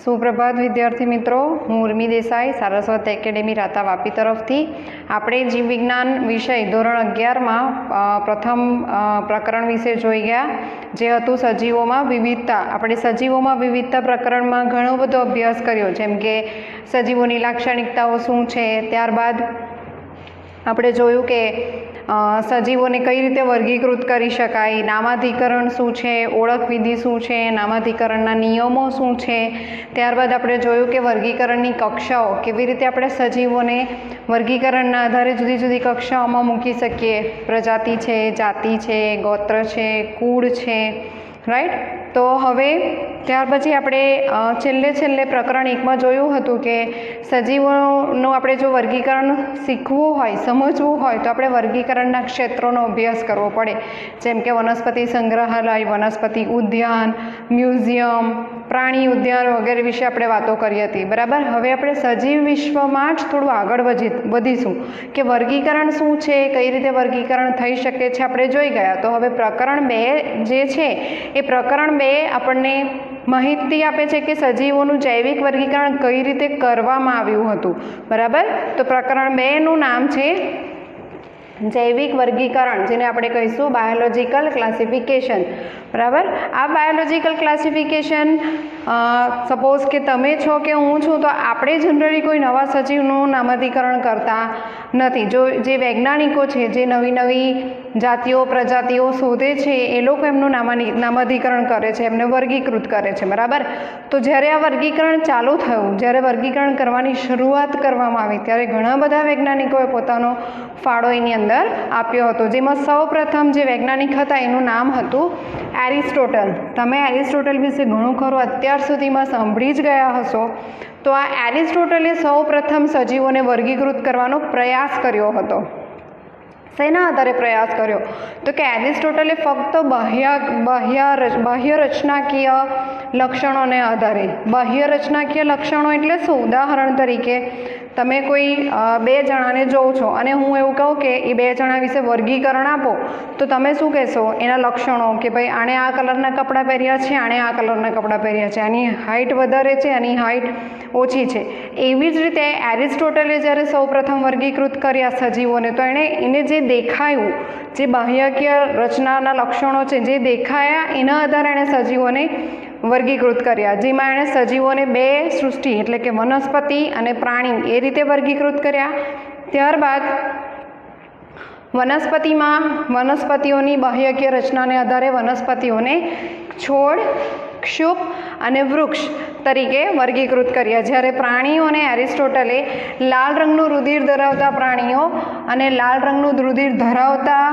सुप्रभात विद्यार्थी मित्रों, हूँ उर्मी देसाई सारस्वत एकेडमी राता वापी तरफथी आपणे जीव विज्ञान विषय धोरण 11 में प्रथम प्रकरण विषे जोई गया जे हतुं सजीवों में विविधता। आपणे सजीवों में विविधता प्रकरण में घणो बधो अभ्यास कर्यो, जेम के सजीवोनी लाक्षणिकताओ शुं छे, त्यारबाद આપણે જોયું કે સજીવોને કઈ રીતે વર્ગીકૃત કરી શકાય, નામાધિકરણ શું છે, ઓળખ વિધિ શું છે, નામાધિકરણના નિયમો શું છે, ત્યારબાદ આપણે જોયું કે વર્ગીકરણની કક્ષાઓ કેવી રીતે આપણે સજીવોને વર્ગીકરણના આધારે જુદી જુદી કક્ષાઓમાં મૂકી શકીએ, પ્રજાતિ છે, જાતિ છે, ગોત્ર છે, કુળ છે, રાઈટ। તો હવે ત્યાર પછી આપણે છેલ્લે પ્રકરણ 1 માં જોયું હતું કે સજીવોનું આપણે જો વર્ગીકરણ શીખવું હોય, સમજવું હોય તો આપણે વર્ગીકરણના ક્ષેત્રોનો અભ્યાસ કરવો પડે, જેમ કે વનસ્પતિ સંગ્રહાલય, વનસ્પતિ ઉદ્યાન, મ્યુઝિયમ, પ્રાણી ઉદ્યાન વગેરે વિશે આપણે વાતો કરી હતી, બરાબર। હવે આપણે સજીવ વિશ્વમાં જ થોડું આગળ વધીશું કે વર્ગીકરણ શું છે, કઈ રીતે વર્ગીકરણ થઈ શકે છે, આપણે જોઈ ગયા। તો હવે પ્રકરણ 2 જે છે એ પ્રકરણ 2 આપણને માહિતી આપે છે કે સજીવોનું જૈવિક વર્ગીકરણ કઈ રીતે કરવામાં આવ્યું હતું, બરાબર। તો પ્રકરણ 2 નું નામ છે જૈવિક વર્ગીકરણ, જેને આપણે કહીશું બાયોલોજિકલ ક્લાસિફિકેશન, બરાબર। આ બાયોલોજિકલ ક્લાસિફિકેશન સપોઝ કે તમે છો કે હું છું તો આપણે જનરલી કોઈ નવા સજીવનું નામાધિકરણ કરતા નથી। જો જે વૈજ્ઞાનિકો છે, જે નવી નવી જાતિઓ પ્રજાતિઓ શોધે છે, એ લોકો એમનું નામાધિકરણ કરે છે, એમને વર્ગીકૃત કરે છે, બરાબર। તો જ્યારે આ વર્ગીકરણ ચાલુ થયું, જ્યારે વર્ગીકરણ કરવાની શરૂઆત કરવામાં આવી, ત્યારે ઘણા બધા વૈજ્ઞાનિકોએ પોતાનો ફાળો એની અંદર આપ્યો હતો, જેમાં સૌપ્રથમ જે વૈજ્ઞાનિક હતા એનું નામ હતું એરિસ્ટોટલ। તમે એરિસ્ટોટલ વિશે ઘણું ખરું અત્યાર સુધીમાં સાંભળી જ ગયા હશો। તો આ એરિસ્ટોટલે સૌપ્રથમ સજીવોને વર્ગીકૃત કરવાનો પ્રયાસ કર્યો હતો। શેના આધારે પ્રયાસ કર્યો? તો કે એરિસ્ટોટલે ફક્ત બાહ્ય રચનાકીય લક્ષણોને આધારે, બાહ્ય રચનાકીય લક્ષણો એટલે શું? ઉદાહરણ તરીકે તમે કોઈ 2 જણાને જોવો છો અને હું એવું કહું કે એ 2 જણા વિશે વર્ગીકરણ આપો, તો તમે શું કહેશો? એના લક્ષણો કે ભાઈ આણે આ કલરના કપડાં પહેર્યા છે, આણે આ કલરના કપડાં પહેર્યા છે, આની હાઇટ વધારે છે, આની હાઇટ ઓછી છે। એવી જ રીતે એરિસ્ટોટલે જ્યારે સૌપ્રથમ વર્ગીકૃત કર્યા સજીવોને, તો એને જે દેખાયું, જે બાહ્યકીય રચનાના લક્ષણો છે જે દેખાયા, એના આધારે એણે સજીવોને વર્ગીકૃત કર્યા, જેમાં એણે સજીવોને 2 સૃષ્ટિ એટલે કે વનસ્પતિ અને પ્રાણી એ રીતે વર્ગીકૃત કર્યા। ત્યારબાદ વનસ્પતિઓની બાહ્યકીય રચનાને આધારે વનસ્પતિઓને છોડ, ક્ષુપ અને વૃક્ષ તરીકે વર્ગીકૃત કર્યા। જ્યારે પ્રાણીઓને એરિસ્ટોટલે લાલ રંગનું રુધિર ધરાવતા પ્રાણીઓ અને લાલ રંગનું રુધિર ધરાવતા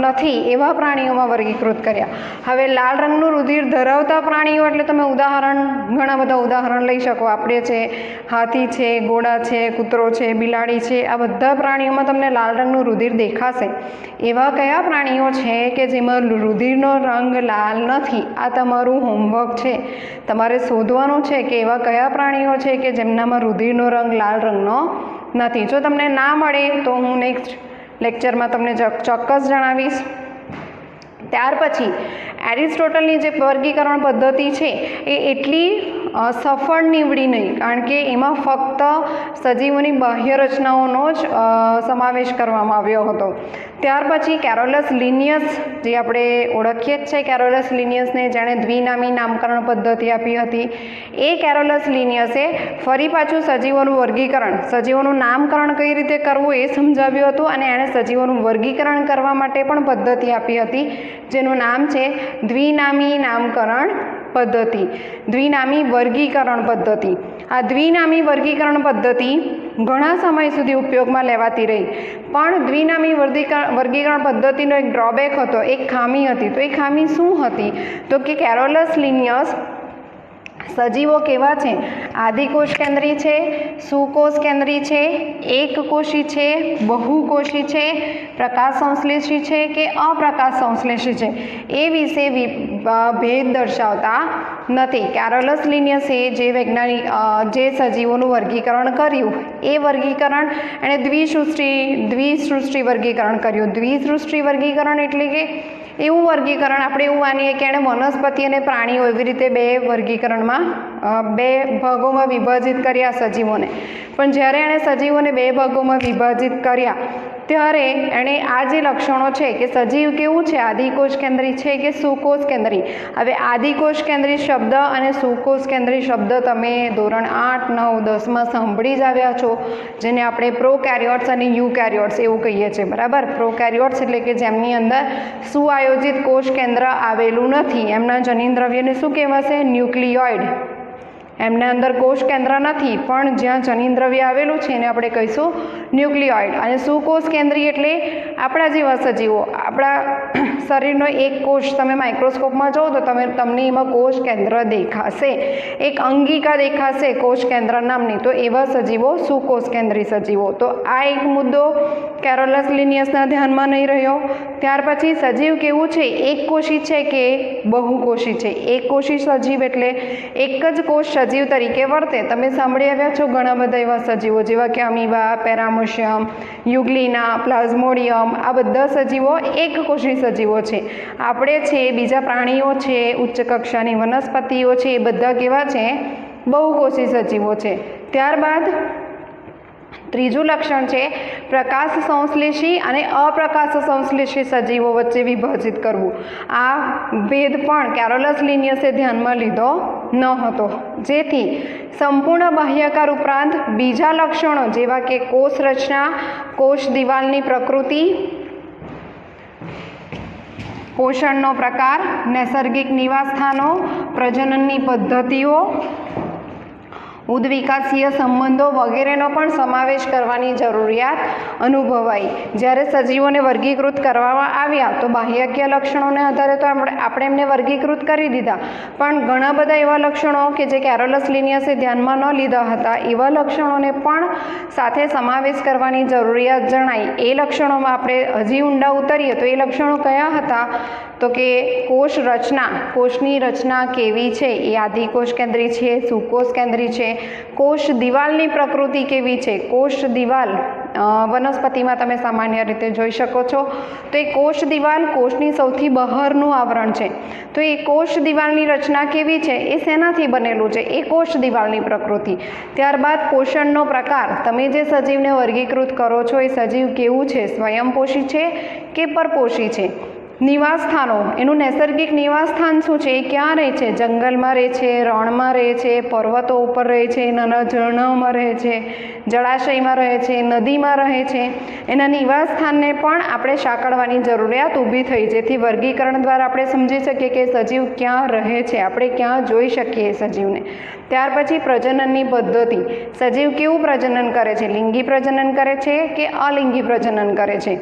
નથી એવા પ્રાણીઓમાં વર્ગીકૃત કર્યા। હવે લાલ રંગનું રુધિર ધરાવતા પ્રાણીઓ એટલે તમે ઘણા બધા ઉદાહરણ લઈ શકો। આપણે છે, હાથી છે, ઘોડા છે, કૂતરો છે, બિલાડી છે, આ બધા પ્રાણીઓમાં તમને લાલ રંગનું રુધિર દેખાશે। એવા કયા પ્રાણીઓ છે કે જેમાં રુધિરનો રંગ લાલ નથી? આ તમારું હોમવર્ક છે, તમારે શોધવાનું છે કે એવા કયા પ્રાણીઓ છે કે જેમનામાં રુધિરનો રંગ લાલ રંગનો નથી। જો તમને ના મળે તો હું નેક્સ્ટ લેક્ચરમાં તમને ચોક્કસ જણાવીશ। ત્યાર પછી એરિસ્ટોટલની જે વર્ગીકરણ પદ્ધતિ છે એ એટલી સફળ નીવડી નહીં, કારણ કે એમાં ફક્ત સજીવોની બાહ્ય રચનાઓનો જ સમાવેશ કરવામાં આવ્યો હતો। ત્યાર પછી કેરોલસ લિનિયસ, જે આપણે ઓળખીએ જ છે કેરોલસ લિનિયસને, જેણે દ્વિનામી નામકરણ પદ્ધતિ આપી હતી, એ કેરોલસ લિનિયસે ફરી પાછું સજીવોનું વર્ગીકરણ, સજીવોનું નામકરણ કઈ રીતે કરવું એ સમજાવ્યું હતું, અને એણે સજીવોનું વર્ગીકરણ કરવા માટે પણ પદ્ધતિ આપી હતી, જેનું નામ છે દ્વિનામી નામકરણ પદ્ધતિ, દ્વિનામી વર્ગીકરણ પદ્ધતિ। આ દ્વિનામી વર્ગીકરણ પદ્ધતિ ઘણા સમય સુધી ઉપયોગમાં લેવાતી રહી, પણ દ્વિનામી વર્ગીકરણ પદ્ધતિનો એક ડ્રોબેક હતો, એક ખામી હતી। તો એ ખામી શું હતી? તો કે કેરોલસ લિનિયસ સજીવો કેવા છે? આદિકોષ કેન્દ્રી છે, સુકોષ કેન્દ્રી છે, એકકોષી છે, બહુકોષી છે, પ્રકાશ સંશ્લેષી છે કે અપ્રકાશ સંશ્લેષી છે, એ વિશે ભેદ દર્શાવતા નથી। કેરોલસ લિનિયસે જે સજીવોનું વર્ગીકરણ કર્યું એ વર્ગીકરણ એણે દ્વિસૃષ્ટિ વર્ગીકરણ કર્યું। દ્વિસૃષ્ટિ વર્ગીકરણ એટલે કે એવું વર્ગીકરણ આપણે એવું માનીએ કે એણે વનસ્પતિ અને પ્રાણીઓ એવી રીતે બે વર્ગીકરણમાં બે ભાગોમાં વિભાજિત કર્યા સજીવોને. પણ જ્યારે એણે સજીવોને બે ભાગોમાં વિભાજિત કર્યા ત્યારે એણે આ જે લક્ષણો છે કે સજીવ કેવું છે, આદિકોષ કેન્દ્રી છે કે સુકોષ કેન્દ્રી. હવે આદિકોષ કેન્દ્રી શબ્દ અને સુકોષ કેન્દ્રી શબ્દ તમે ધોરણ 8, 9, 10માં સાંભળી જ આવ્યા છો, જેને આપણે પ્રોકેરિયોટ્સ અને યુકેરિયોટ્સ એવું કહીએ છીએ, બરાબર. પ્રોકેરિયોટ્સ એટલે કે જેમની અંદર સુઆયોજિત કોષ કેન્દ્ર આવેલું નથી, એમના જનીનદ્રવ્યને શું કહેવાશે? ન્યુક્લિયોઇડ. એમના અંદર કોષ કેન્દ્ર નથી, પણ જ્યાં જનીનદ્રવ્ય આવેલું છે એને આપણે કહીશું ન્યુક્લિયોઇડ. અને સુકોષ કેન્દ્રી એટલે આપણા જેવા સજીવો, આપણા શરીરનો એક કોષ તમે માઇક્રોસ્કોપમાં જુઓ તો તમને એમાં કોષ કેન્દ્ર દેખાશે, એક અંગિકા દેખાશે કોષ કેન્દ્ર નામની, તો એવા સજીવો સુકોષ કેન્દ્રી સજીવો. તો આ એક મુદ્દો કેરોલસ લિનિયસના ધ્યાનમાં નહીં રહ્યો. ત્યાર પછી સજીવ કેવું છે, એક કોષી છે કે બહુકોષી છે? એક કોષી સજીવ એટલે એક જ કોષ સજીવ તરીકે વર્તે. તમે સાંભળી આવ્યા છો ઘણા બધા એવા સજીવો જેવા કે અમીબા, પેરામોશિયમ, યુગ્લિના, પ્લાઝ્મોડિયમ, આ બધા સજીવો એક કોષી સજીવો છે. આપણે છે, બીજા પ્રાણીઓ છે, ઉચ્ચ કક્ષાની વનસ્પતિઓ છે, એ બધા કેવા છે? બહુકોષી સજીવો છે. ત્યારબાદ ત્રીજું લક્ષણ છે પ્રકાશ સંશ્લેષી અને અપ્રકાશ સંશ્લેષી સજીવો વચ્ચે વિભાજિત કરવું. આ ભેદ પણ કેરોલસ લિનિયસે ધ્યાનમાં લીધો ન હતો, જેથી સંપૂર્ણ બાહ્યાકાર ઉપરાંત બીજા લક્ષણો જેવા કે કોષ રચના, કોષ દિવાલની પ્રકૃતિ, પોષણનો પ્રકાર, નૈસર્ગિક નિવાસસ્થાનો, પ્રજનનની પદ્ધતિઓ, ઉદ્વિકાસીય સંબંધો વગેરેનો પણ સમાવેશ કરવાની જરૂરિયાત અનુભવાઈ. જ્યારે સજીવોને વર્ગીકૃત કરવામાં આવ્યા તો બાહ્યકીય લક્ષણોને આધારે તો આપણે એમને વર્ગીકૃત કરી દીધા, પણ ઘણા બધા એવા લક્ષણો કે જે કેરોલસ લિનિયસે ધ્યાનમાં ન લીધા હતા, એવા લક્ષણોને પણ સાથે સમાવેશ કરવાની જરૂરિયાત જણાઈ. એ લક્ષણોમાં આપણે હજી ઊંડા ઉતરીએ તો એ લક્ષણો કયા હતા? તો કે કોષ રચના, કોષની રચના કેવી છે, એ આદિકોષ કેન્દ્રી છે, સુકોષ કેન્દ્રી છે. કોષ દિવાલની પ્રકૃતિ કેવી છે? કોષ દિવાલ વનસ્પતિમાં તમે સામાન્ય રીતે જોઈ શકો છો, તો એ કોષ દિવાલ કોષની સૌથી બહારનું આવરણ છે. તો એ કોષ દિવાલની રચના કેવી છે, એ શેનાથી બનેલું છે? એ કોષ દિવાલની પ્રકૃતિ. ત્યારબાદ પોષણનો પ્રકાર, તમે જે સજીવને વર્ગીકૃત કરો છો એ સજીવ કેવું છે? સ્વયંપોષી છે કે પરપોષી છે? નિવાસ સ્થાનો, એનું નૈસર્ગિક નિવાસ સ્થાન શું છે? એ ક્યાં રહે છે? જંગલમાં રહે છે, રણમાં રહે છે, પર્વતો ઉપર રહે છે, નાના ઝરણાઓમાં રહે છે, જળાશયમાં રહે છે, નદીમાં રહે છે. એના નિવાસ સ્થાનને પણ આપણે સાંકળવાની જરૂરિયાત ઊભી થઈ, જેથી વર્ગીકરણ દ્વારા આપણે સમજી શકીએ કે સજીવ ક્યાં રહે છે, આપણે ક્યાં જોઈ શકીએ એ સજીવને. ત્યાર પછી પ્રજનનની પદ્ધતિ, સજીવ કેવું પ્રજનન કરે છે? લિંગી પ્રજનન કરે છે કે અલિંગી પ્રજનન કરે છે?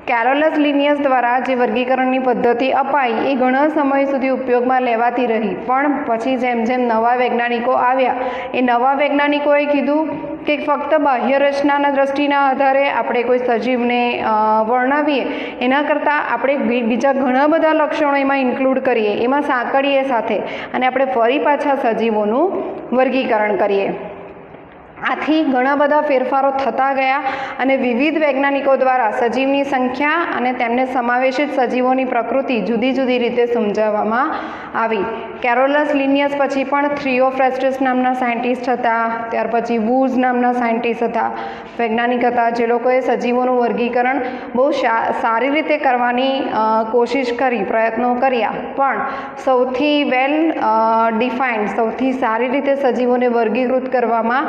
કેરોલસ લિનિયસ દ્વારા જે વર્ગીકરણની પદ્ધતિ અપાઈ એ ઘણા સમય સુધી ઉપયોગમાં લેવાતી રહી, પણ પછી જેમ જેમ નવા વૈજ્ઞાનિકો આવ્યા, એ નવા વૈજ્ઞાનિકોએ કીધું કે ફક્ત બાહ્ય રચનાના દ્રષ્ટિના આધારે આપણે કોઈ સજીવને વર્ણવીએ એના કરતાં આપણે બીજા ઘણા બધા લક્ષણો એમાં ઇન્ક્લુડ કરીએ, એમાં સાંકળીએ સાથે, અને આપણે ફરી પાછા સજીવોનું વર્ગીકરણ કરીએ. આથી ઘણા બધા ફેરફારો થતા ગયા અને વિવિધ વૈજ્ઞાનિકો દ્વારા સજીવની સંખ્યા અને તેમને સમાવેશિત સજીવોની પ્રકૃતિ જુદી જુદી રીતે સમજાવવામાં આવી. કેરોલસ લિનિયસ પછી પણ થિયોફ્રેસ્ટસ નામના સાયન્ટિસ્ટ હતા, ત્યાર પછી વુઝ નામના સાયન્ટિસ્ટ હતા, વૈજ્ઞાનિક હતા, જે લોકોએ સજીવોનું વર્ગીકરણ બહુ સારી રીતે કરવાની કોશિશ કરી, પ્રયત્નો કર્યા, પણ સૌથી વેલ ડિફાઇન્ડ, સૌથી સારી રીતે સજીવોને વર્ગીકૃત કરવામાં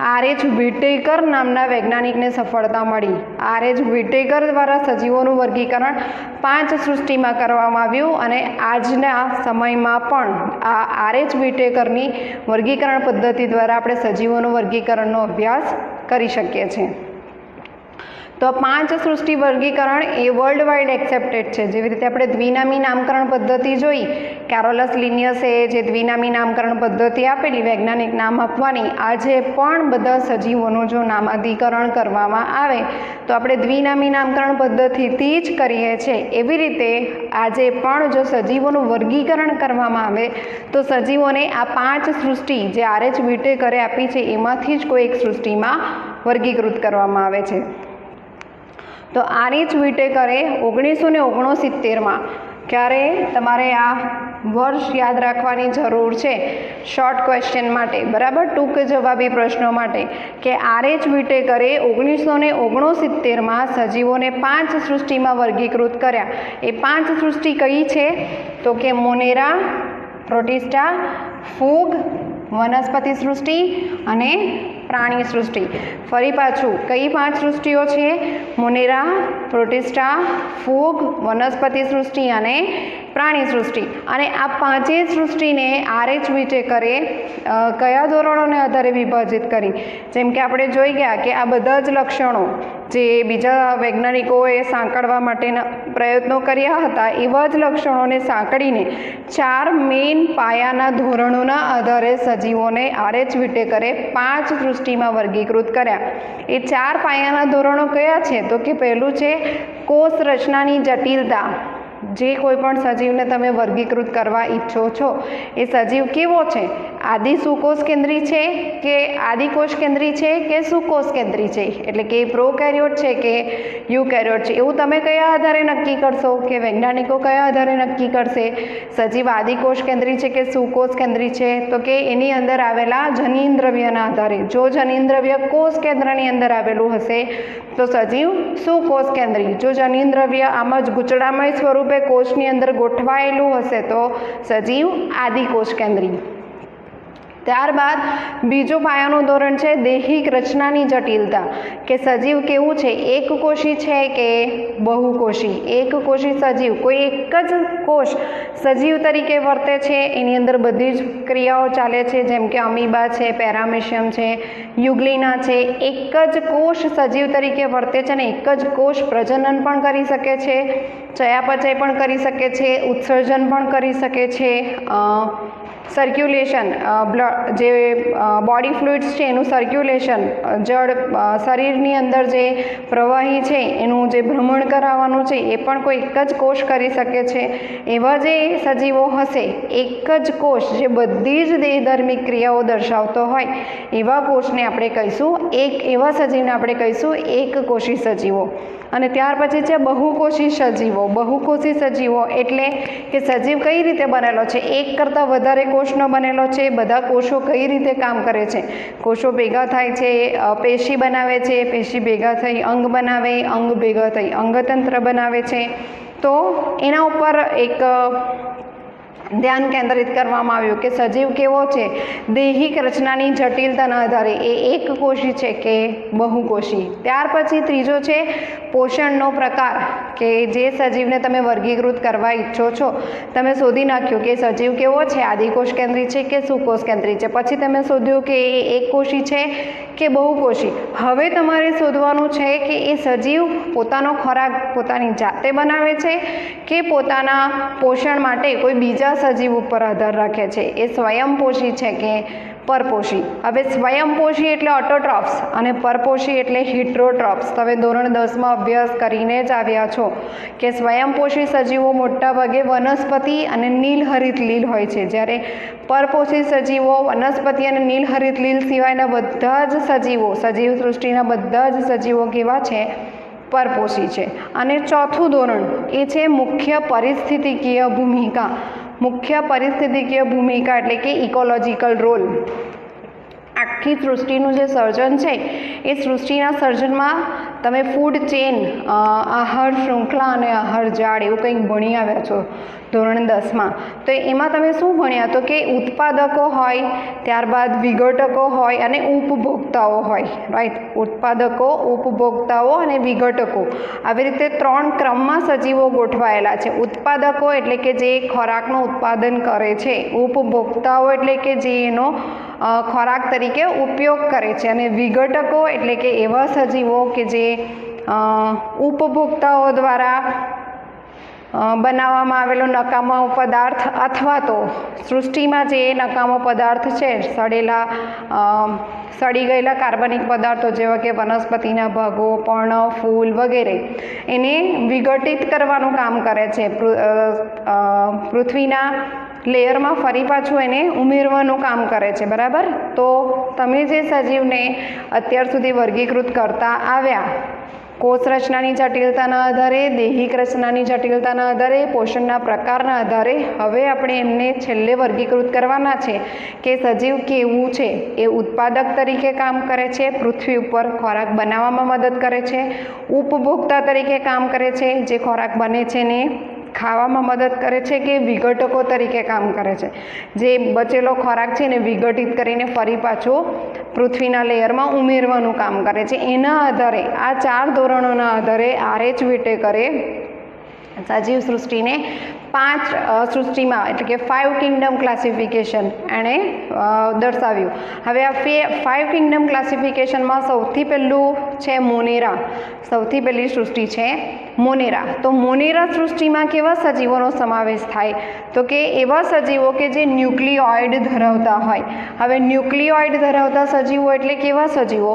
આર.એચ. વ્હિટેકર નામના વૈજ્ઞાનિકને સફળતા મળી. આર.એચ. વ્હિટેકર દ્વારા સજીવોનું વર્ગીકરણ 5 સૃષ્ટિમાં કરવામાં આવ્યું, અને આજના સમયમાં પણ આ આર.એચ. વ્હિટેકરની વર્ગીકરણ પદ્ધતિ દ્વારા આપણે સજીવોનું વર્ગીકરણનો અભ્યાસ કરી શકીએ છીએ. તો 5 સૃષ્ટિ વર્ગીકરણ એ વર્લ્ડ વાઇડ એક્સેપ્ટેડ છે. જેવી રીતે આપણે દ્વિનામી નામકરણ પદ્ધતિ જોઈ, કેરોલસ લિનિયસે જે દ્વિનામી નામકરણ પદ્ધતિ આપેલી, વૈજ્ઞાનિક નામ આપવાની, આજે પણ બધા સજીવોનું જો નામાધિકરણ કરવામાં આવે તો આપણે દ્વિનામી નામકરણ પદ્ધતિથી જ કરીએ છીએ. એવી રીતે આજે પણ જો સજીવોનું વર્ગીકરણ કરવામાં આવે તો સજીવોને આ 5 સૃષ્ટિ જે આર.એચ. વ્હિટેકરે આપી છે એમાંથી જ કોઈ એક સૃષ્ટિમાં વર્ગીકૃત કરવામાં આવે છે. તો આર.એચ. વ્હિટેકરે 1969માં ક્યારે તમારે આ વર્ષ યાદ રાખવાની જરૂર છે શોર્ટ ક્વેશ્ચન માટે, બરાબર, ટૂંક જવાબી પ્રશ્નો માટે, કે આર.એચ. વિટેકરે 1969માં સજીવોને 5 સૃષ્ટિમાં વર્ગીકૃત કર્યા. એ 5 સૃષ્ટિ કઈ છે? તો કે મોનેરા, પ્રોટિસ્ટા, ફૂગ, વનસ્પતિ સૃષ્ટિ અને પ્રાણી સૃષ્ટિ. ફરી પાછું, કઈ 5 સૃષ્ટિઓ છે? મોનેરા, પ્રોટિસ્ટા, ફૂગ, વનસ્પતિ સૃષ્ટિ અને પ્રાણી સૃષ્ટિ. અને આ 5 સૃષ્ટિને આર.એચ. વિટેકરે કયા ધોરણોને આધારે વિભાજિત કરી? જેમ કે આપણે જોઈ ગયા કે આ બધા જ લક્ષણો જે બીજા વૈજ્ઞાનિકોએ સાંકળવા માટેના પ્રયત્નો કર્યા હતા એવા જ લક્ષણોને સાંકળીને 4 મેઇન પાયાના ધોરણોના આધારે સજીવોને આર.એચ. વિટેકરે 5 સૃષ્ટિમાં વર્ગીકૃત કર્યા. એ 4 પાયાના ધોરણો કયા છે? તો કે પહેલું છે કોષ રચનાની જટિલતા. જે કોઈ પણ સજીવને તમે વર્ગીકૃત કરવા ઈચ્છો છો એ સજીવ કેવો છે? આદિ સુકોષ કેન્દ્રી છે કે આદિકોષ કેન્દ્રી છે કે સુકોષ કેન્દ્રી છે? એટલે કે પ્રોકેરિયોટ છે કે યુકેરિયોટ છે? એવું તમે કયા આધારે નક્કી કરશો? કે વૈજ્ઞાનિકો કયા આધારે નક્કી કરશે સજીવ આદિકોષ કેન્દ્રી છે કે સુકોષ કેન્દ્રી છે? તો કે એની અંદર આવેલા જનીન દ્રવ્યના આધારે. જો જનીન દ્રવ્ય કોષ કેન્દ્રની અંદર આવેલું હશે તો સજીવ સુકોષ કેન્દ્રી. જો જનીન દ્રવ્ય આમ જ ગૂંચળામય સ્વરૂપે કોષની અંદર ગોઠવાયેલું હશે તો સજીવ આદિકોષ કેન્દ્રી. ત્યારબાદ બીજો પાયાનું ધોરણ છે દૈહિક રચનાની જટિલતા, કે સજીવ કેવું છે? એકકોષી છે કે બહુકોષી? એકકોષી સજીવ, કોઈ એક જ કોષ સજીવ તરીકે વર્તે છે, એની અંદર બધી જ ક્રિયાઓ ચાલે છે, જેમ કે અમીબા છે, પેરામેશિયમ છે, યુગ્લિના છે. એક જ કોષ સજીવ તરીકે વર્તે છે અને એક જ કોષ પ્રજનન પણ કરી શકે છે, ચયાપચય પણ કરી શકે છે, ઉત્સર્જન પણ કરી શકે છે, સર્ક્યુલેશન, જે બોડી ફ્લુઇડ્સ છે એનું સર્ક્યુલેશન, જળ શરીરની અંદર જે પ્રવાહી છે એનું જે ભ્રમણ કરાવવાનું છે એ પણ કોઈ એક જ કોષ કરી શકે છે. એવા જે સજીવો હશે, એક જ કોષ જે બધી જ દેહધર્મી ક્રિયાઓ દર્શાવતો હોય એવા કોષને આપણે કહીશું એવા સજીવને આપણે કહીશું એકકોષી સજીવો. અને ત્યાર પછી છે બહુકોષી સજીવો. બહુકોષી સજીવો એટલે કે સજીવ કઈ રીતે બનેલો છે? એક કરતાં વધારે કોષનો બનેલો છે. બધા કોષો કઈ રીતે કામ કરે છે? કોષો ભેગા થાય છે, પેશી બનાવે છે, પેશી ભેગા થઈ અંગ બનાવે, અંગ ભેગા થઈ અંગતંત્ર બનાવે છે. તો એના ઉપર એક ધ્યાન કેન્દ્રિત કરવામાં આવ્યું કે સજીવ કેવો છે? દૈહિક રચનાની જટિલતાના આધારે એ એકકોષી છે કે બહુકોષી. ત્યાર પછી ત્રીજો છે પોષણનો પ્રકાર, કે જે સજીવને તમે વર્ગીકૃત કરવા ઈચ્છો છો, તમે શોધી નાખ્યું કે સજીવ કેવો છે? આદિકોષ કેન્દ્રી છે કે સુકોષ કેન્દ્રી છે? પછી તમે શોધ્યું કે એ એકકોષી છે કે બહુકોષી. હવે તમારે શોધવાનું છે કે એ સજીવ પોતાનો ખોરાક પોતાની જાતે બનાવે છે કે પોતાના પોષણ માટે કોઈ બીજા સજીવ ઉપર આધાર રાખે છે? એ સ્વયંપોષી છે કે પરપોષી? હવે સ્વયંપોષી એટલે ઓટોટ્રોફ્સ અને પરપોષી એટલે હિટ્રોટ્રોફ્સ. તમે ધોરણ 10માં અભ્યાસ કરીને જ આવ્યા છો કે સ્વયંપોષી સજીવો મોટાભાગે વનસ્પતિ અને નીલહરિત લીલ હોય છે, જ્યારે પરપોષી સજીવો વનસ્પતિ અને નીલહરિત લીલ સિવાયના બધા જ સજીવો, સજીવ સૃષ્ટિના બધા જ સજીવો કેવા છે? પરપોષી છે. અને ચોથું ધોરણ એ છે મુખ્ય પરિસ્થિતિકીય ભૂમિકા. મુખ્ય પરિસ્થિતિકીય ભૂમિકા એટલે કે ઇકોલોજીકલ રોલ. આખી સૃષ્ટિનું જે સર્જન છે એ સૃષ્ટિના સર્જનમાં તમે ફૂડ ચેન, આહાર શૃંખલા અને આહાર જાળ એવું કંઈક ભણી આવ્યા છો ધોરણ 10માં. તો એમાં તમે શું ભણ્યા? તો કે ઉત્પાદકો હોય, ત્યારબાદ વિઘટકો હોય અને ઉપભોક્તાઓ હોય, રાઈટ? ઉત્પાદકો, ઉપભોક્તાઓ અને વિઘટકો, આવી રીતે 3 ક્રમમાં સજીવો ગોઠવાયેલા છે. ઉત્પાદકો એટલે કે જે ખોરાકનું ઉત્પાદન કરે છે, ઉપભોક્તાઓ એટલે કે જે એનો ખોરાક તરીકે ઉપયોગ કરે છે, અને વિઘટકો એટલે કે એવા સજીવો કે જે ઉપભોક્તાઓ દ્વારા બનાવવામાં આવેલો નકામો પદાર્થ અથવા તો સૃષ્ટિમાં જે નકામો પદાર્થ છે, સડી ગયેલા કાર્બનિક પદાર્થો જેવા કે વનસ્પતિના ભાગો, પર્ણ, ફૂલ વગેરે, એને વિઘટિત કરવાનું કામ કરે છે. પૃથ્વીના લેયરમાં ફરી પાછું એને ઉમેરવાનું કામ કરે છે, બરાબર? તો તમે જે સજીવને અત્યાર સુધી વર્ગીકૃત કરતા આવ્યા કોષ રચનાની જટિલતાના આધારે, દૈહિક રચનાની જટિલતાના આધારે, પોષણના પ્રકારના આધારે હવે આપણે એમને છેલ્લે વર્ગીકૃત કરવાના છે કે સજીવ કેવું છે. એ ઉત્પાદક તરીકે કામ કરે છે, પૃથ્વી ઉપર ખોરાક બનાવવામાં મદદ કરે છે, ઉપભોક્તા તરીકે કામ કરે છે, જે ખોરાક બને છે ને ખાવામાં મદદ કરે છે, કે વિઘટકો તરીકે કામ કરે છે, જે બચેલો ખોરાક છે ને વિઘટિત કરીને ફરી પાછો પૃથ્વીના લેયરમાં ઉમેરવાનું કામ કરે છે. એના આધારે આ 4 ધોરણોના આધારે RH વિટેકરે સજીવ સૃષ્ટિને 5 સૃષ્ટિમાં એટલે કે 5 કિંગડમ ક્લાસિફિકેશન એણે દર્શાવ્યું. હવે આ 5 કિંગડમ ક્લાસિફિકેશનમાં સૌથી પહેલું છે મોનેરા. સૌથી પહેલી સૃષ્ટિ છે મોનેરા. તો મોનેરા સૃષ્ટિમાં કેવા સજીવોનો સમાવેશ થાય? તો કે એવા સજીવો કે જે ન્યુક્લિયોઇડ ધરાવતા હોય. હવે ન્યુક્લિયોઇડ ધરાવતા સજીવો એટલે કેવા સજીવો?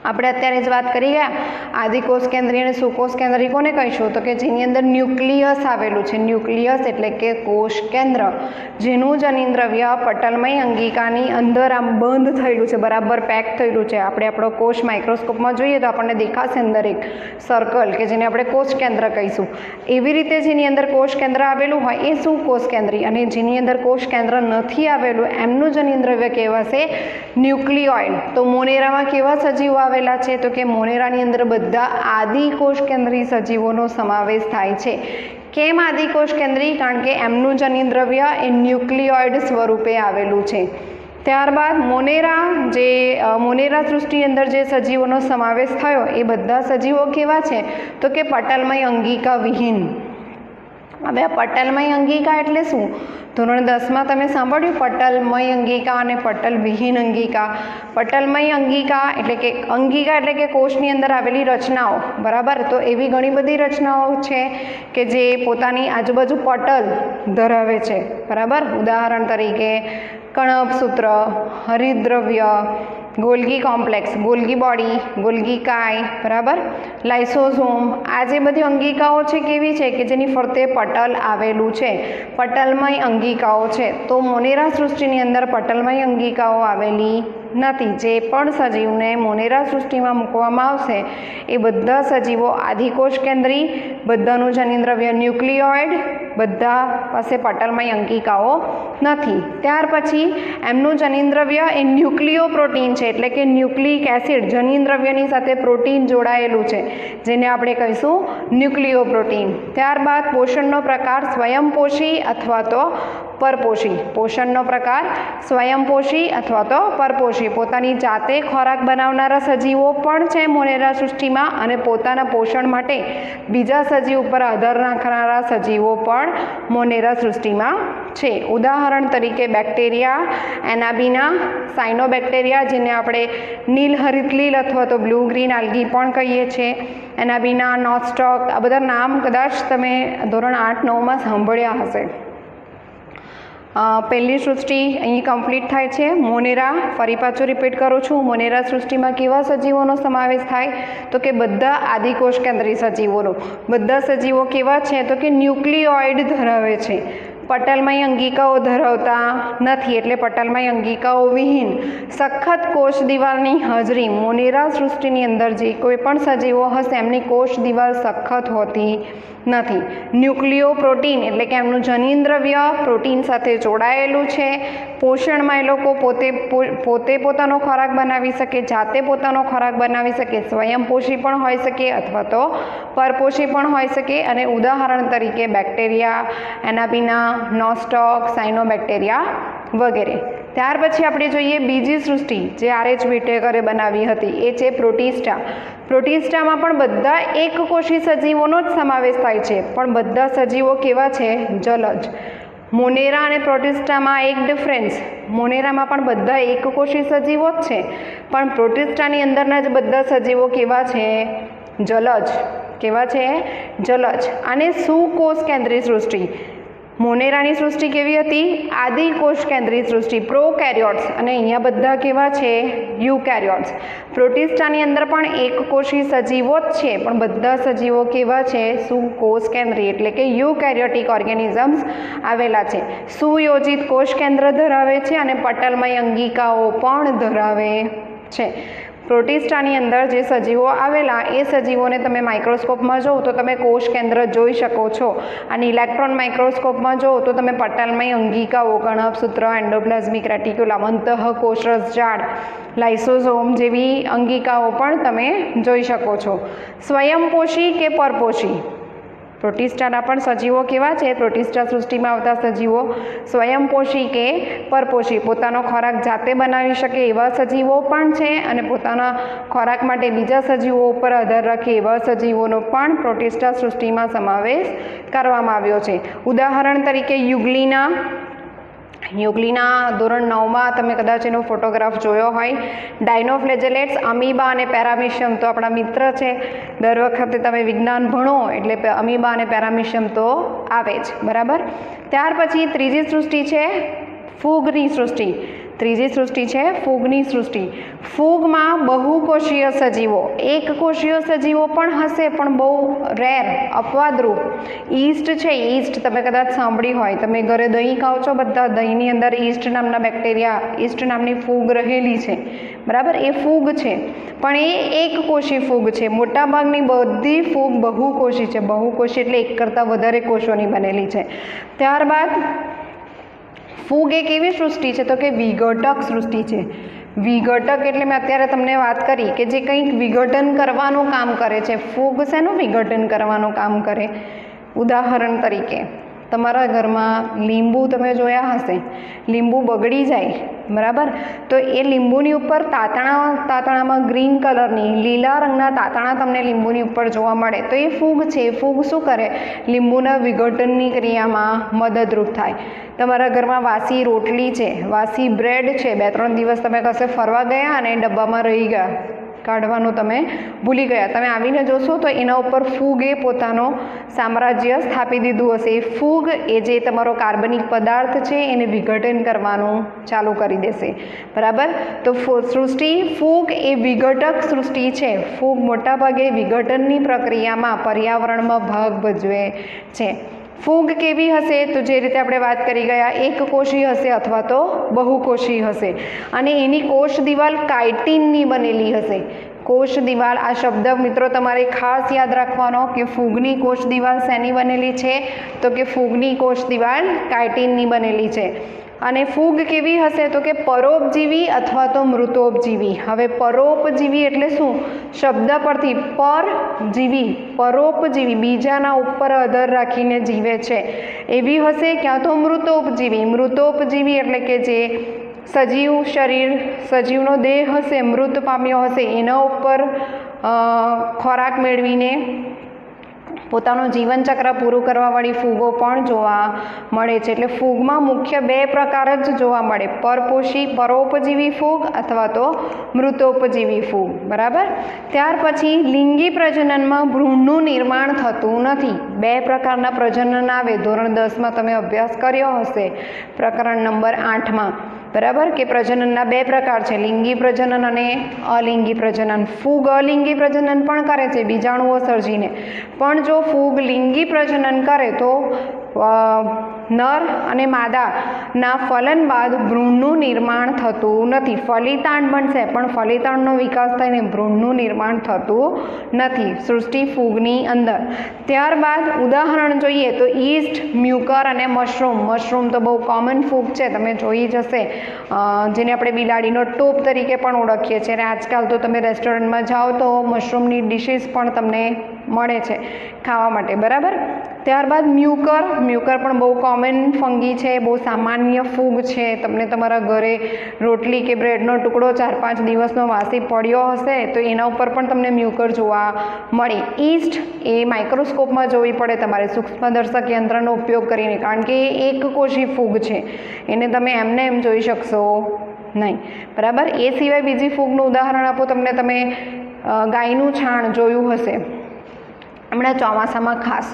આપણે અત્યારે જ વાત કરી ગયા આદિકોષ કેન્દ્રી અને સુકોષ કેન્દ્રી કોને કહીશું? તો કે જેની અંદર ન્યુક્લિયસ આવેલું છે. ન્યુક્લિયસ એટલે કે કોષ કેન્દ્ર, જેનું જનીન્દ્રવ્ય પટલમય અંગિકાની અંદર આમ બંધ થયેલું છે, બરાબર પેક થયેલું છે. આપણે આપણો કોષ માઇક્રોસ્કોપમાં જોઈએ તો આપણને દેખાશે અંદર એક સર્કલ કે જેને આપણે કોષ કેન્દ્ર કહીશું. એવી રીતે જેની અંદર કોષ કેન્દ્ર આવેલું હોય એ શું કોષ કેન્દ્રી, અને જેની અંદર કોષ કેન્દ્ર નથી આવેલું એમનું જનીન્દ્રવ્ય કહેવાશે ન્યુક્લિયોઇડ. તો મોનેરામાં કેવા સજીવો આવેલા છે? તો કે મોનેરાની અંદર બધા આદિકોષ કેન્દ્રી સજીવોનો સમાવેશ થાય છે. કેમ આદિકોષ કેન્દ્રી? કારણ કે એમનું જનીન્દ્રવ્ય એ ન્યુક્લિયોઇડ સ્વરૂપે આવેલું છે. ત્યારબાદ મોનેરા સૃષ્ટિની અંદર જે સજીવોનો સમાવેશ થયો એ બધા સજીવો કેવા છે? તો કે પટલમય અંગિકા વિહીન. હવે આ પટલમય અંગિકા એટલે શું? ધોરણ 10માં તમે સાંભળ્યું પટલમય અંગિકા અને પટલ વિહીન અંગિકા. પટલમય અંગિકા એટલે કે કોષની અંદર આવેલી રચનાઓ, બરાબર. તો એવી ઘણી બધી રચનાઓ છે કે જે પોતાની આજુબાજુ પટલ ધરાવે છે, બરાબર. ઉદાહરણ તરીકે કણપસૂત્ર, હરિતદ્રવ્ય, Golgi complex, Golgi body, Golgi કાય, બરાબર, લાઇસોઝોમ. આ જે બધી અંગિકાઓ છે કેવી છે? કે જેની ફરતે પટલ આવેલું છે, પટલમય અંગિકાઓ છે. તો મોનેરા સૃષ્ટિની અંદર પટલમય અંગિકાઓ આવેલી નથી. જે પણ સજીવને મોનેરા સૃષ્ટિમાં મૂકવામાં આવશે એ બધા સજીવો આદિકોષ કેન્દ્રી, બધાનું જનીન્દ્રવ્ય ન્યુક્લિયોઇડ, બધા પાસે પટલમય અંગિકાઓ નથી. ત્યાર પછી એમનું જનીન્દ્રવ્ય એ ન્યુક્લિયો પ્રોટીન છે, એટલે કે ન્યુક્લિક એસિડ, જનીન્દ્રવ્યની સાથે પ્રોટીન જોડાયેલું છે, જેને આપણે કહીશું ન્યુક્લિયો પ્રોટીન. ત્યારબાદ પોષણનો પ્રકાર સ્વયંપોષી અથવા તો પરપોષી. પોષણનો પ્રકાર સ્વયંપોષી અથવા તો પરપોષી. પોતાની જાતે ખોરાક બનાવનારા સજીવો પણ છે મોનેરા સૃષ્ટિમાં, અને પોતાના પોષણ માટે બીજા સજીવ ઉપર આધાર રાખનારા સજીવો પણ મોનેરા સૃષ્ટિમાં છે. ઉદાહરણ તરીકે બેક્ટેરિયા, એનાબીના, સાયનોબેક્ટેરિયા, જેને આપણે નીલ હરિતલીલ અથવા તો બ્લુ ગ્રીન આલ્ગી પણ કહીએ છીએ, એનાબીના, નોસ્ટોક, આ બધા નામ કદાચ તમે ધોરણ 8-9માં સાંભળ્યા હશે. પહેલી સૃષ્ટિ અહીં કમ્પ્લીટ થાય છે મોનેરા. ફરી પાછું રિપીટ કરું છું, મોનેરા સૃષ્ટિમાં કેવા સજીવોનો સમાવેશ થાય? તો કે બધા આદિકોષ કેન્દ્રી સજીવોનો. બધા સજીવો કેવા છે? તો કે ન્યુક્લિયોઇડ ધરાવે છે, પટલમય અંગિકાઓ ધરાવતા નથી, એટલે પટલમય અંગિકાઓ વિહીન. સખત કોષ દિવાલની હાજરી. મોનેરા સૃષ્ટિની અંદર જે કોઈ પણ સજીવો હશે એમની કોષ દિવાલ સખત હોતી નથી. ન્યુક્લિયો પ્રોટીન એટલે કે એમનું જનીન્દ્રવ્ય પ્રોટીન સાથે જોડાયેલું છે. પોષણમાં એ લોકો પોતે પોતાનો ખોરાક બનાવી શકે, જાતે પોતાનો ખોરાક બનાવી શકે, સ્વયંપોષી પણ હોઈ શકે અથવા તો પરપોષી પણ હોઈ શકે. અને ઉદાહરણ તરીકે બેક્ટેરિયા, એનાબીના, નોસ્ટોક, સાયનોબેક્ટેરિયા વગેરે. ત્યાર પછી આપણે જોઈએ બીજી સૃષ્ટિ જે RH વિટેકરે બનાવી હતી, એ છે પ્રોટિસ્ટા. પ્રોટિસ્ટામાં પણ બધા એકકોષી સજીવોનો જ સમાવેશ થાય છે, પણ બધા સજીવો કેવા છે? જલજ. મોનેરા અને પ્રોટિસ્ટામાં એક ડિફરન્સ, મોનેરામાં પણ બધા એકકોષી સજીવો જ છે, પણ પ્રોટિસ્ટાની અંદરના જ બધા સજીવો કેવા છે? જલજ. કેવા છે? જલજ. અને સુકોષ કેન્દ્રી સૃષ્ટિ. મોનેરાની સૃષ્ટિ કેવી હતી? આદિકોષ કેન્દ્રી સૃષ્ટિ, પ્રોકેરિયોટ્સ, અને અહીંયા બધા કેવા છે? યુકેરિયોટ્સ. પ્રોટિસ્ટાની અંદર પણ એકકોષી સજીવો જ છે, પણ બધા સજીવો કેવા છે? સુકોષ કેન્દ્રી એટલે કે યુકેરિયોટિક ઓર્ગેનિઝમ્સ આવેલા છે. સુયોજિત કોષ કેન્દ્ર ધરાવે છે અને પટલમય અંગિકાઓ પણ ધરાવે છે. પ્રોટિસ્ટાની અંદર જે સજીવો આવેલા એ સજીવોને તમે માઇક્રોસ્કોપમાં જુઓ તો તમે કોષ કેન્દ્ર જોઈ શકો છો, અને ઇલેક્ટ્રોન માઇક્રોસ્કોપમાં જુઓ તો તમે પટલમય અંગિકાઓ, કણપસૂત્ર, એન્ડોપ્લાઝમિક રેટિક્યુલમ, અંતઃકોષરસ જાળ, લાઇસોઝોમ જેવી અંગિકાઓ પણ તમે જોઈ શકો છો. સ્વયંપોષી કે પરપોષી? પ્રોટિસ્ટાના પણ સજીવો કેવા છે? પ્રોટિસ્ટા સૃષ્ટિમાં આવતા સજીવો સ્વયંપોષી કે પરપોષી, પોતાનો ખોરાક જાતે બનાવી શકે એવા સજીવો પણ છે, અને પોતાના ખોરાક માટે બીજા સજીવો ઉપર આધાર રાખે એવા સજીવોનો પણ પ્રોટિસ્ટા સૃષ્ટિમાં સમાવેશ કરવામાં આવ્યો છે. ઉદાહરણ તરીકે યુગ્લીના ધોરણ 9માં તમે કદાચ એનો ફોટોગ્રાફ જોયો હોય. ડાયનોફ્લેજેલેટ્સ, અમીબા અને પેરામિશિયમ તો આપણા મિત્ર છે. દર વખતે તમે વિજ્ઞાન ભણો એટલે અમીબા અને પેરામિશિયમ તો આવે જ, બરાબર. ત્યાર પછી ત્રીજી સૃષ્ટિ છે ફૂગની સૃષ્ટિ. ત્રીજી સૃષ્ટિ છે ફૂગની સૃષ્ટિ. ફૂગમાં બહુકોષીય સજીવો, એક કોષીય સજીવો પણ હશે, પણ બહુ રેર, અપવાદરૂપ. ઈસ્ટ છે, ઈસ્ટ તમે કદાચ સાંભળી હોય, તમે ઘરે દહીં ખાઓ છો બધા, દહીંની અંદર ઈસ્ટ નામના બેક્ટેરિયા, ઈસ્ટ નામની ફૂગ રહેલી છે, બરાબર. એ ફૂગ છે, પણ એ એક કોષી ફૂગ છે. મોટાભાગની બધી ફૂગ બહુકોષી છે. બહુકોષી એટલે એક કરતાં વધારે કોષોની બનેલી છે. ત્યારબાદ ફૂગ એક એવી સૃષ્ટિ છે તો કે વિઘટક સૃષ્ટિ છે. વિઘટક એટલે મેં અત્યારે તમને વાત કરી કે જે કંઈક વિઘટન કરવાનું કામ કરે છે. ફૂગ શેનું વિઘટન કરવાનું કામ કરે? ઉદાહરણ તરીકે તમારા ઘરમાં લીંબુ તમે જોયા હશે, લીંબુ બગડી જાય, બરાબર, તો એ લીંબુની ઉપર તાતણામાં ગ્રીન કલરની, લીલા રંગના તાતણા તમને લીંબુની ઉપર જોવા મળે, તો એ ફૂગ છે. ફૂગ શું કરે? લીંબુના વિઘટનની ક્રિયામાં મદદરૂપ થાય. તમારા ઘરમાં વાસી રોટલી છે, વાસી બ્રેડ છે, 2-3 દિવસ તમે કશે ફરવા ગયા અને ડબ્બામાં રહી ગયા, કાઢવાનું તમે ભૂલી ગયા, તમે આવીને જોશો તો એના ઉપર ફૂગે પોતાનો સામ્રાજ્ય સ્થાપી દીધું હશે. એ ફૂગ એ જે તમારો કાર્બનિક પદાર્થ છે એને વિઘટન કરવાનું ચાલુ કરી દેશે, બરાબર. તો ફૂગ એ વિઘટક સૃષ્ટિ છે. ફૂગ મોટાભાગે વિઘટનની પ્રક્રિયામાં પર્યાવરણમાં ભાગ ભજવે છે. ફૂગ કેવી હશે? તો જે રીતે આપણે વાત કરી ગયા, એક કોષી હશે અથવા તો બહુકોષી હશે, અને એની કોષ દિવાલ કાઇટિનની બનેલી હશે. કોષ દિવાલ, આ શબ્દ મિત્રો તમારે ખાસ યાદ રાખવાનો કે ફૂગની કોષ દિવાલ શેની બનેલી છે? તો કે ફૂગની કોષ દિવાલ કાઇટિનની બનેલી છે. અને ફૂગ કેવી હશે? તો કે પરોપજીવી અથવા તો મૃતોપજીવી. હવે પરોપજીવી એટલે શું? શબ્દ પરથી પરજીવી, પરોપજીવી, બીજાના ઉપર આધાર રાખીને જીવે છે એવી હશે, ક્યાં તો મૃતોપજીવી. મૃતોપજીવી એટલે કે જે સજીવ શરીર, સજીવનો દેહ હશે, મૃત પામ્યો હશે, એના ઉપર ખોરાક મેળવીને પોતાનું જીવનચક્ર પૂરું કરવાવાળી ફૂગો પણ જોવા મળે છે. એટલે ફૂગમાં મુખ્ય 2 પ્રકાર જ જોવા મળે: પરોપજીવી ફૂગ અથવા તો મૃતોપજીવી ફૂગ, બરાબર. ત્યાર પછી લિંગી પ્રજનનમાં ભ્રૂણનું નિર્માણ થતું નથી. 2 પ્રકારના પ્રજનન આવે. ધોરણ 10માં તમે અભ્યાસ કર્યો હશે, પ્રકરણ નંબર 8માં, બરાબર, કે પ્રજનનના 2 પ્રકાર છે, લિંગી પ્રજનન અને અલિંગી પ્રજનન. ફૂગ અલિંગી પ્રજનન પણ કરે છે બીજાણુઓ સર્જીને, પણ જો ફૂગ લિંગી પ્રજનન કરે તો નર અને માદાના ફલન બાદ ભ્રૂણનું નિર્માણ થતું નથી. ફલિતાંડ બનશે પણ ફલિતાંડનો વિકાસ થઈને ભ્રૂણનું નિર્માણ થતું નથી સૃષ્ટિ ફૂગની અંદર. ત્યારબાદ ઉદાહરણ જોઈએ તો ઈસ્ટ, મ્યુકર અને મશરૂમ. મશરૂમ તો બહુ કોમન ફૂગ છે, તમે જોઈ જ હશે, જેને આપણે બિલાડીનો ટોપ તરીકે પણ ઓળખીએ છીએ. અને આજકાલ તો તમે રેસ્ટોરન્ટમાં જાઓ તો મશરૂમની ડિશિસ પણ તમને મળે છે ખાવા માટે, બરાબર. ત્યારબાદ મ્યુકર. મ્યુકર પણ બહુ કોમન ફંગી છે, બહુ સામાન્ય ફૂગ છે. તમને તમારા ઘરે રોટલી કે બ્રેડનો ટુકડો 4-5 દિવસનો વાસી પડ્યો હશે તો એના ઉપર પણ તમને મ્યુકર જોવા મળે. ઈસ્ટ એ માઇક્રોસ્કોપમાં જોવી પડે તમારે, સૂક્ષ્મદર્શક યંત્રનો ઉપયોગ કરીને, કારણ કે એ એક કોષી ફૂગ છે, એને તમે એમને એમ જોઈ શકશો નહીં, બરાબર. એ સિવાય બીજી ફૂગનું ઉદાહરણ આપો તમને. તમે ગાયનું છાણ જોયું હશે હમણાં ચોમાસામાં, ખાસ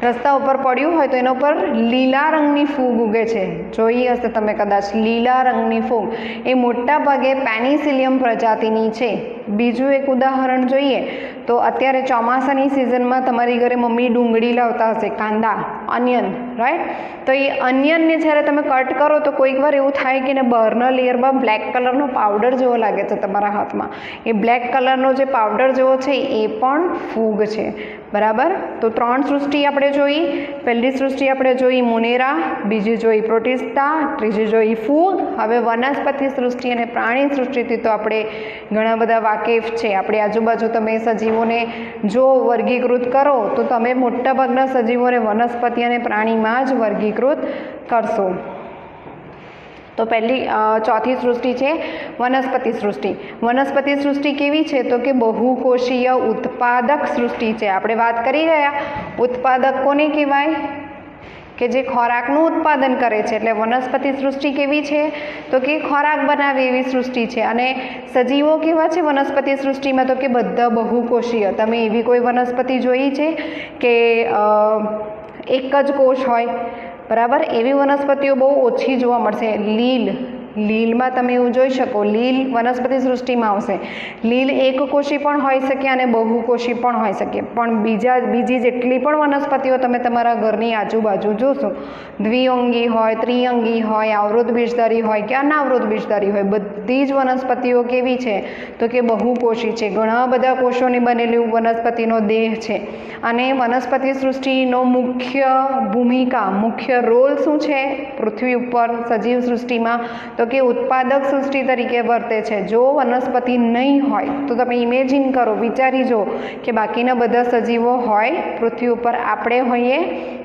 રસ્તા ઉપર પડ્યું હોય તો એના ઉપર લીલા રંગની ફૂગ ઉગે છે, જોઈ હશે તમે કદાચ. લીલા રંગની ફૂગ એ મોટા ભાગે પેનિસિલિયમ પ્રજાતિની છે. બીજું એક ઉદાહરણ જોઈએ તો અત્યારે ચોમાસાની સિઝનમાં તમારી ઘરે મમ્મી ડુંગળી લાવતા હશે, કાંદા, અનિયન, રાઈટ? તો એ અનિયનને જ્યારે તમે કટ કરો તો કોઈક વાર એવું થાય કે એને બહારના લેયરમાં બ્લેક કલરનો પાવડર જેવો લાગે છે તમારા હાથમાં. એ બ્લેક કલરનો જે પાવડર જેવો છે એ પણ ફૂગ છે, બરાબર? તો 3 સૃષ્ટિ આપણે જોઈ. પહેલી સૃષ્ટિ આપણે જોઈ મુનેરા, બીજી જોઈ પ્રોટિસ્ટા, ત્રીજી જોઈ ફૂગ. હવે વનસ્પતિ સૃષ્ટિ અને પ્રાણી સૃષ્ટિથી તો આપણે ઘણા બધા વાકેફ છે. આપણી આજુબાજુ તમે સજીવોને જો વર્ગીકૃત કરો તો તમે મોટાભાગના સજીવોને વનસ્પતિ અને પ્રાણીમાં જ વર્ગીકૃત કરશો. તો પહેલી ચોથી સૃષ્ટિ છે વનસ્પતિ સૃષ્ટિ. વનસ્પતિ સૃષ્ટિ કેવી છે? તો કે બહુકોષીય ઉત્પાદક સૃષ્ટિ છે. આપણે વાત કરી રહ્યા ઉત્પાદક કોને કહેવાય? કે જે ખોરાકનું ઉત્પાદન કરે છે. એટલે વનસ્પતિ સૃષ્ટિ કેવી છે? તો કે ખોરાક બનાવે એવી સૃષ્ટિ છે. અને સજીવો કેવા છે વનસ્પતિ સૃષ્ટિમાં? તો કે બધા બહુકોષીય. તમે એવી કોઈ વનસ્પતિ જોઈ છે કે એક જ કોષ હોય? બરાબર? એવી વનસ્પતિઓ બહુ ઓછી જોવા મળશે. લીલમાં તમે એવું જોઈ શકો, લીલ વનસ્પતિ સૃષ્ટિમાં આવશે. લીલ એક કોષી પણ હોઈ શકે અને બહુકોષી પણ હોઈ શકે. પણ બીજી જેટલી પણ વનસ્પતિઓ તમે તમારા ઘરની આજુબાજુ જોશો, દ્વિઅંગી હોય, ત્રિઅંગી હોય, આવૃત બીજધારી હોય કે અનાવૃત બીજધારી હોય, બધી જ વનસ્પતિઓ કેવી છે? તો કે બહુકોષી છે. ઘણા બધા કોષોની બનેલી વનસ્પતિનો દેહ છે. અને વનસ્પતિ સૃષ્ટિનો મુખ્ય ભૂમિકા, મુખ્ય રોલ શું છે પૃથ્વી ઉપર સજીવ સૃષ્ટિમાં? તો કે ઉત્પાદક સૃષ્ટિ તરીકે વર્તે છે. જો વનસ્પતિ નહીં હોય તો તમે ઇમેજિન કરો, વિચારી જો કે બાકીના બધા સજીવો હોય પૃથ્વી ઉપર, આપણે હોઈએ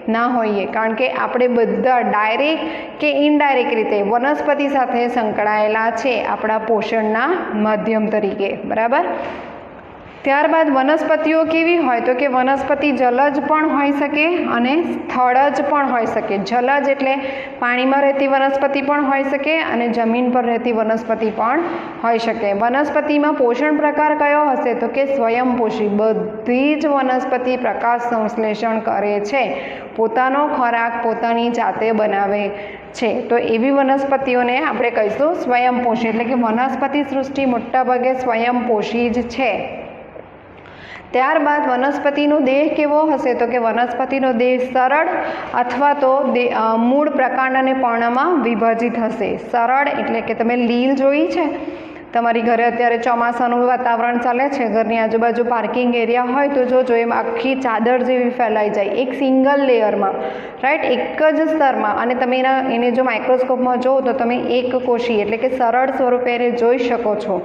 ના હોઈએ? કારણ કે આપણે બધા ડાયરેક્ટ કે ઇનડાયરેક્ટ રીતે વનસ્પતિ સાથે સંકળાયેલા છે આપણા પોષણના માધ્યમ તરીકે, બરાબર? ત્યારબાદ વનસ્પતિઓ કેવી હોય? તો કે વનસ્પતિ જલજ પણ હોઈ શકે અને સ્થળજ પણ હોઈ શકે. જલજ એટલે પાણીમાં રહેતી વનસ્પતિ પણ હોઈ શકે અને જમીન પર રહેતી વનસ્પતિ પણ હોઈ શકે. વનસ્પતિમાં પોષણ પ્રકાર કયો હશે? તો કે સ્વયંપોષી. બધી જ વનસ્પતિ પ્રકાશ સંશ્લેષણ કરે છે, પોતાનો ખોરાક પોતાની જાતે બનાવે છે. તો એવી વનસ્પતિઓને આપણે કહીશું સ્વયંપોષી. એટલે કે વનસ્પતિ સૃષ્ટિ મોટાભાગે સ્વયંપોષી જ છે. ત્યારબાદ વનસ્પતિનો દેહ કેવો હશે? તો કે વનસ્પતિનો દેહ સરળ અથવા તો મૂળ પ્રકાંડ અને પર્ણમાં વિભાજિત હશે. સરળ એટલે કે તમે લીલ જોઈ છે તમારી ઘરે? અત્યારે ચોમાસાનું વાતાવરણ ચાલે છે, ઘરની આજુબાજુ પાર્કિંગ એરિયા હોય તો જોજો એમ આખી ચાદર જેવી ફેલાઈ જાય એક સિંગલ લેયરમાં, રાઈટ? એક જ સ્તરમાં. અને તમે એને જો માઇક્રોસ્કોપમાં જુઓ તો તમે એક કોષી એટલે કે સરળ સ્વરૂપે એને જોઈ શકો છો.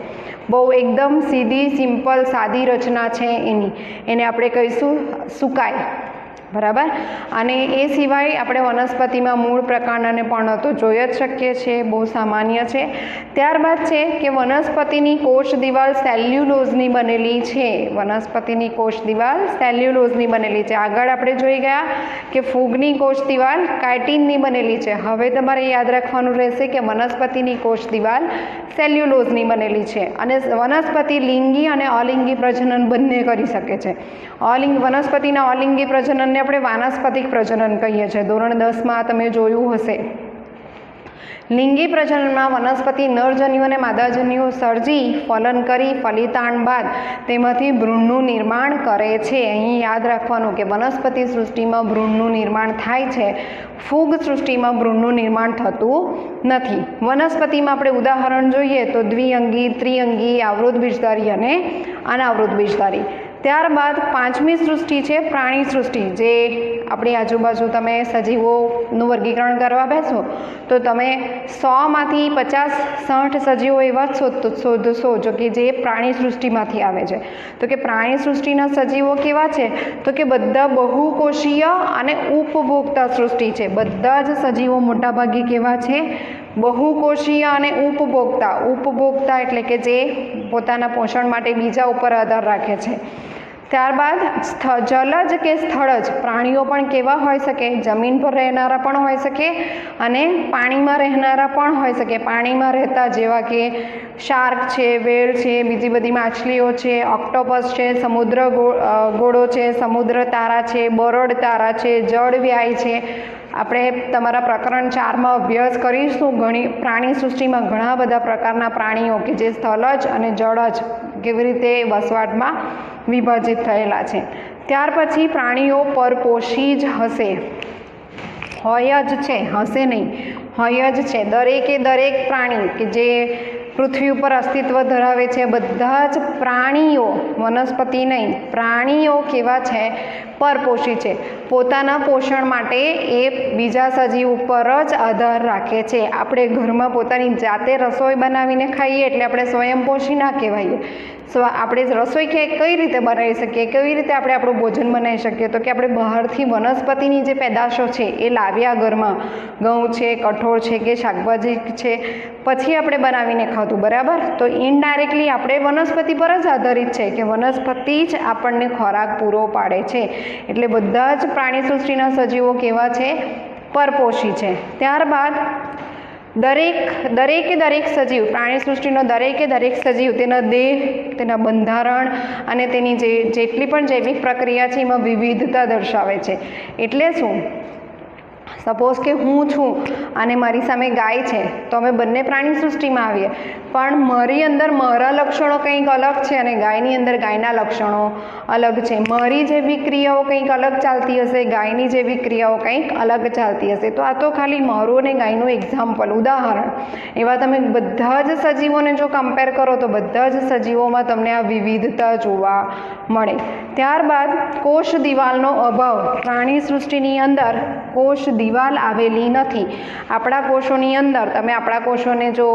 બહુ એકદમ સીધી સિમ્પલ સાદી રચના છે એની. એને આપણે કહીશું સુકાય, બરાબર? અને એ સિવાય આપણે વનસ્પતિમાં મૂળ પ્રકાંડ અને પર્ણ તો જોઈ જ શકીએ છીએ, બહુ સામાન્ય છે. ત્યારબાદ છે કે વનસ્પતિની કોષ દિવાલ સેલ્યુલોઝની બનેલી છે. વનસ્પતિની કોષ દિવાલ સેલ્યુલોઝની બનેલી છે. આગળ આપણે જોઈ ગયા કે ફૂગની કોષ દિવાલ કાઇટિનની બનેલી છે. હવે તમારે યાદ રાખવાનું રહેશે કે વનસ્પતિની કોષ દિવાલ સેલ્યુલોઝની બનેલી છે. અને વનસ્પતિ લિંગી અને અલિંગી પ્રજનન બંને કરી શકે છે. વનસ્પતિના અલિંગી પ્રજનનને આપણે વાનસ્પતિક પ્રજનન કહીએ છીએ. ધોરણ 10માં તમે જોયું હશે. લિંગી પ્રજનનમાં વનસ્પતિ નરજન્યુ અને માદાજન્યુ સર્જી ફલન કરી ફલિતાંડ બાદ તેમાંથી ભ્રૂણનું નિર્માણ કરે છે. અહીં યાદ રાખવાનું કે વનસ્પતિ સૃષ્ટિમાં ભ્રૂણનું નિર્માણ થાય છે, ફૂગ સૃષ્ટિમાં ભ્રૂણનું નિર્માણ થતું નથી. વનસ્પતિમાં આપણે ઉદાહરણ જોઈએ તો દ્વિઅંગી, ત્રિઅંગી, આવૃત બીજધારી અને અનાવૃત બીજધારી. ત્યારબાદ પાંચમી સૃષ્ટિ છે પ્રાણી સૃષ્ટિ. જે આપણી આજુબાજુ તમે સજીવોનું વર્ગીકરણ કરવા બેસો તો તમે 100માંથી 50-60 સજીવો એવા શોધશો જો કે જે પ્રાણી સૃષ્ટિમાંથી આવે છે. તો કે પ્રાણી સૃષ્ટિના સજીવો કેવા છે? તો કે બધા બહુકોષીય અને ઉપભોક્તા સૃષ્ટિ છે. બધા જ સજીવો મોટાભાગે કેવા છે? બહુકોષીય અને ઉપભોક્તા એટલે કે જે પોતાના પોષણ માટે બીજા ઉપર આધાર રાખે છે. ત્યારબાદ જલજ કે સ્થળજ પ્રાણીઓ પણ કેવા હોઈ શકે? જમીન પર રહેનારા પણ હોઈ શકે અને પાણીમાં રહેનારા પણ હોઈ શકે. પાણીમાં રહેતા જેવા કે શાર્ક છે, વેલ છે, બીજી બધી માછલીઓ છે, ઓક્ટોપસ છે, સમુદ્ર ઘોડો છે, સમુદ્ર તારા છે, બરડ તારા છે, જળ વ્યાય છે. આપણે તમારા પ્રકરણ 4માં અભ્યાસ કરીશું. પ્રાણી સૃષ્ટિમાં ઘણા બધા પ્રકારના પ્રાણીઓ કે જે સ્થળજ અને જળજ કેવી રીતે વસવાટમાં વિભાજિત થયેલા છે. ત્યાર પછી પ્રાણીઓ પરપોષી જ હશે. હોય જ છે, હશે નહીં, હોય જ છે. દરેકે દરેક પ્રાણી કે જે પૃથ્વી ઉપર અસ્તિત્વ ધરાવે છે, બધા જ પ્રાણીઓ, વનસ્પતિ નહીં, પ્રાણીઓ કેવા છે? પરપોષી છે. પોતાના પોષણ માટે એ બીજા સજીવ ઉપર જ આધાર રાખે છે. આપણે ઘરમાં પોતાની જાતે રસોઈ બનાવીને ખાઈએ એટલે આપણે સ્વયંપોષી ના કહેવાઈએ. આપણે રસોઈ કઈ રીતે બનાવી શકીએ, કેવી રીતે આપણે આપણું ભોજન બનાવી શકીએ? તો કે આપણે બહારથી વનસ્પતિની જે પેદાશો છે એ લાવ્યા ઘરમાં, ઘઉં છે, કઠોળ છે કે શાકભાજી છે, પછી આપણે બનાવીને ખાતું, બરાબર? તો ઇનડાયરેક્ટલી આપણે વનસ્પતિ પર જ આધારિત છે કે વનસ્પતિ જ આપણને ખોરાક પૂરો પાડે છે. એટલે બધા જ પ્રાણી સૃષ્ટિના સજીવો કેવા છે? પરપોષી છે. ત્યારબાદ દરેકે દરેક સજીવ, પ્રાણી સૃષ્ટિનો દરેકે દરેક સજીવ તેના દેહ, તેના બંધારણ અને તેની જેટલી પણ જૈવિક પ્રક્રિયા છે એમાં વિવિધતા દર્શાવે છે. એટલે શું? સપોઝ કે હું છું અને મારી સામે ગાય છે, તો અમે બંને પ્રાણી સૃષ્ટિમાં આવીએ, પણ મારી અંદર મારા લક્ષણો કંઈક અલગ છે અને ગાયની અંદર ગાયના લક્ષણો અલગ છે. મારી જેવી ક્રિયાઓ કંઈક અલગ ચાલતી હશે, ગાયની જેવી ક્રિયાઓ કંઈક અલગ ચાલતી હશે. તો આ તો ખાલી મારું અને ગાયનું એક્ઝામ્પલ, ઉદાહરણ. એવા તમે બધા જ સજીવોને જો કમ્પેર કરો તો બધા જ સજીવોમાં તમને આ વિવિધતા જોવા મળે. ત્યારબાદ કોષ દિવાલનો અભાવ. પ્રાણી સૃષ્ટિની અંદર કોષ દિવાલ આવેલી નથી. આપણા કોષોની અંદર, તમે આપણા કોષોને જો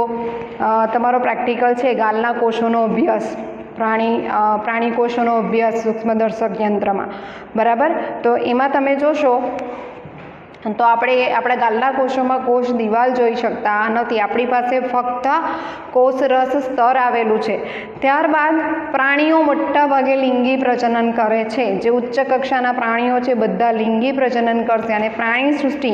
તમારો પ્રેક્ટિકલ છે ગાલના કોષોનો અભ્યાસ, પ્રાણી કોષોનો અભ્યાસ સૂક્ષ્મદર્શક યંત્રમાં, બરાબર? તો એમાં તમે જોશો તો આપણે આપણા ગાલના કોષોમાં કોષ દિવાલ જોઈ શકતા નથી. આપણી પાસે ફક્ત કોષરસ સ્તર આવેલું છે. ત્યારબાદ પ્રાણીઓ મોટા ભાગે લિંગી પ્રજનન કરે છે. જે ઉચ્ચ કક્ષાના પ્રાણીઓ છે બધા લિંગી પ્રજનન કરશે. અને પ્રાણી સૃષ્ટિ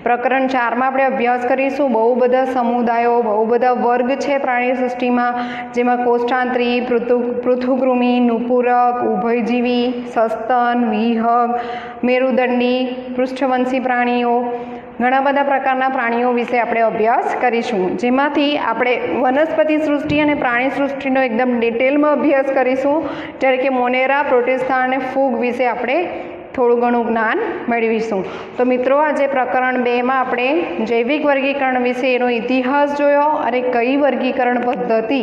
પ્રકરણ 4માં આપણે અભ્યાસ કરીશું. બહુ બધા સમુદાયો, બહુ બધા વર્ગ છે પ્રાણી સૃષ્ટિમાં, જેમાં કોષ્ઠાંત્રી, પૃથુકૃમિ, નુપુરક, ઉભયજીવી, સસ્તન, વિહંગ, મેરુદંડી, પૃષ્ઠવંશી પ્રાણીઓ, ઘણા બધા પ્રકારના પ્રાણીઓ વિશે આપણે અભ્યાસ કરીશું. જેમાંથી આપણે વનસ્પતિ સૃષ્ટિ અને પ્રાણી સૃષ્ટિનો એકદમ ડિટેલમાં અભ્યાસ કરીશું. જ્યારે કે મોનેરા, પ્રોટિસ્ટા અને ફૂગ વિશે આપણે થોડું ઘણું જ્ઞાન મેળવીશું. તો મિત્રો, આજે પ્રકરણ 2માં આપણે જૈવિક વર્ગીકરણ વિશે એનો ઇતિહાસ જોયો અને કઈ વર્ગીકરણ પદ્ધતિ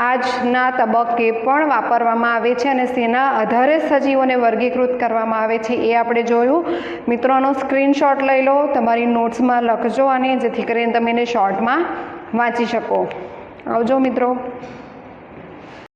આજના તબક્કે પણ વાપરવામાં આવે છે અને શેના આધારે સજીવોને વર્ગીકૃત કરવામાં આવે છે એ આપણે જોયું. મિત્રોનો સ્ક્રીનશોટ લઈ લો, તમારી નોટ્સમાં લખજો અને જેથી કરીને તમે એને શોર્ટમાં વાંચી શકો. આવજો મિત્રો.